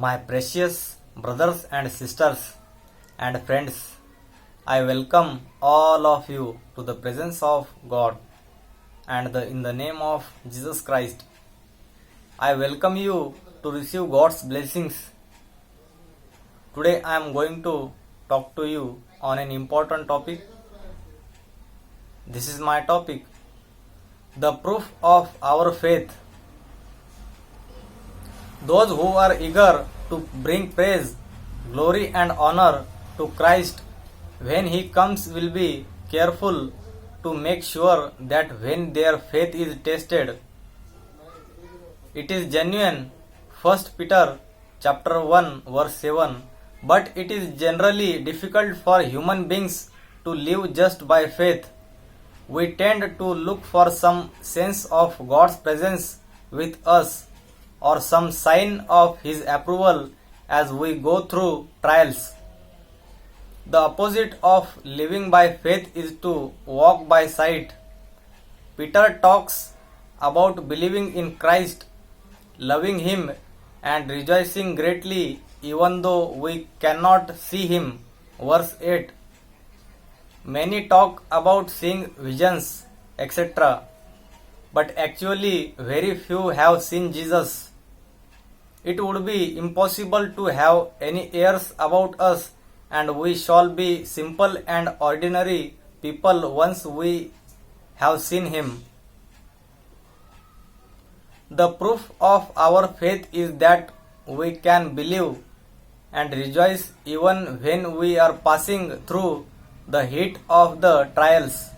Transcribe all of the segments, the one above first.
My precious brothers and sisters and friends, I welcome all of you to the presence of God and in the name of Jesus Christ. I welcome you to receive God's blessings. Today I am going to talk to you on an important topic. This is my topic, the proof of our faith. Those who are eager to bring praise, glory and honor to Christ when He comes will be careful to make sure that when their faith is tested, it is genuine. 1 Peter chapter 1 verse 7. But it is generally difficult for human beings to live just by faith. We tend to look for some sense of God's presence with us or some sign of His approval as we go through trials. The opposite of living by faith is to walk by sight. Peter talks about believing in Christ, loving Him, and rejoicing greatly even though we cannot see Him. Verse 8. Many talk about seeing visions, etc., but actually very few have seen Jesus. It would be impossible to have any airs about us, and we shall be simple and ordinary people once we have seen Him. The proof of our faith is that we can believe and rejoice even when we are passing through the heat of the trials.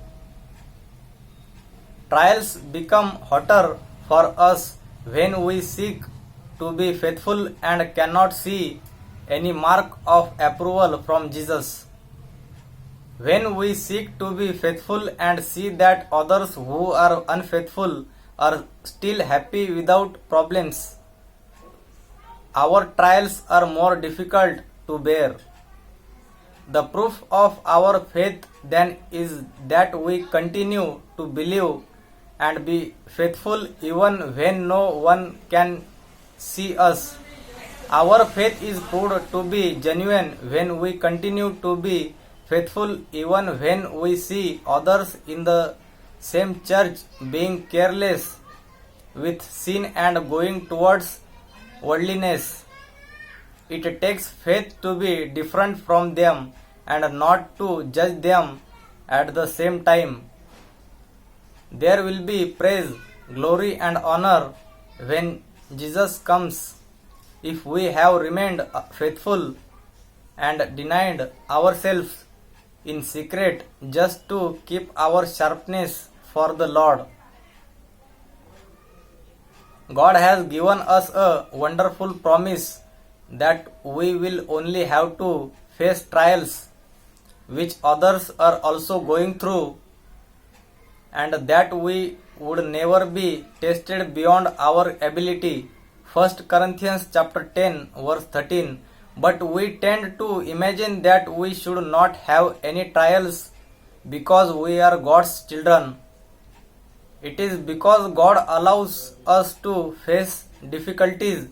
Trials become hotter for us when we seek to be faithful and cannot see any mark of approval from Jesus. When we seek to be faithful and see that others who are unfaithful are still happy without problems, our trials are more difficult to bear. The proof of our faith then is that we continue to believe and be faithful even when no one can see us. Our faith is proved to be genuine when we continue to be faithful even when we see others in the same church being careless with sin and going towards worldliness. It takes faith to be different from them and not to judge them at the same time. There will be praise, glory and honor when Jesus comes if we have remained faithful and denied ourselves in secret just to keep our sharpness for the Lord. God has given us a wonderful promise that we will only have to face trials which others are also going through, and that we would never be tested beyond our ability. 1 Corinthians chapter 10 verse 13. But we tend to imagine that we should not have any trials because we are God's children. It is because God allows us to face difficulties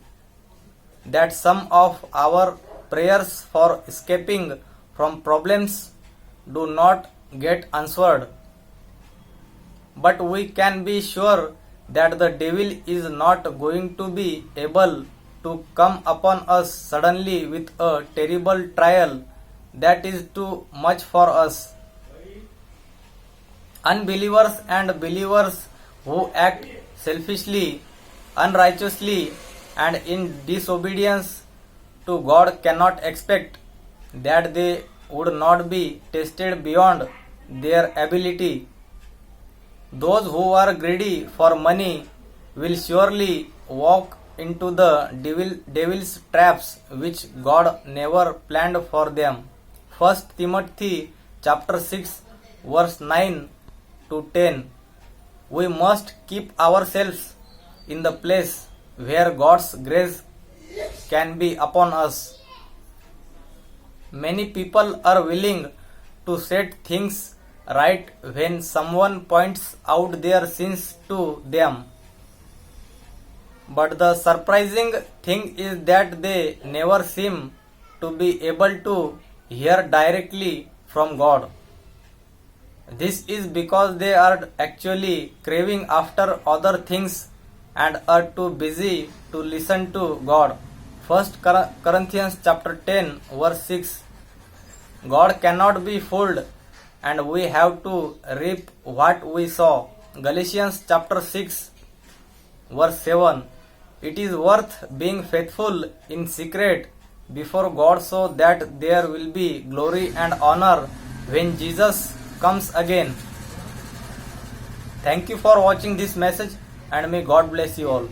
that some of our prayers for escaping from problems do not get answered. But we can be sure that the devil is not going to be able to come upon us suddenly with a terrible trial that is too much for us. Unbelievers and believers who act selfishly, unrighteously, and in disobedience to God cannot expect that they would not be tested beyond their ability. Those who are greedy for money will surely walk into the devil's traps which God never planned for them. 1 Timothy chapter 6 verse 9 to 10. We must keep ourselves in the place where God's grace can be upon us. Many people are willing to set things right when someone points out their sins to them. But the surprising thing is that they never seem to be able to hear directly from God. This is because they are actually craving after other things and are too busy to listen to God. 1 Corinthians chapter 10 verse 6. God cannot be fooled and we have to reap what we sow. Galatians chapter 6 verse 7. It is worth being faithful in secret before God so that there will be glory and honor when Jesus comes again. Thank you for watching this message and may God bless you all.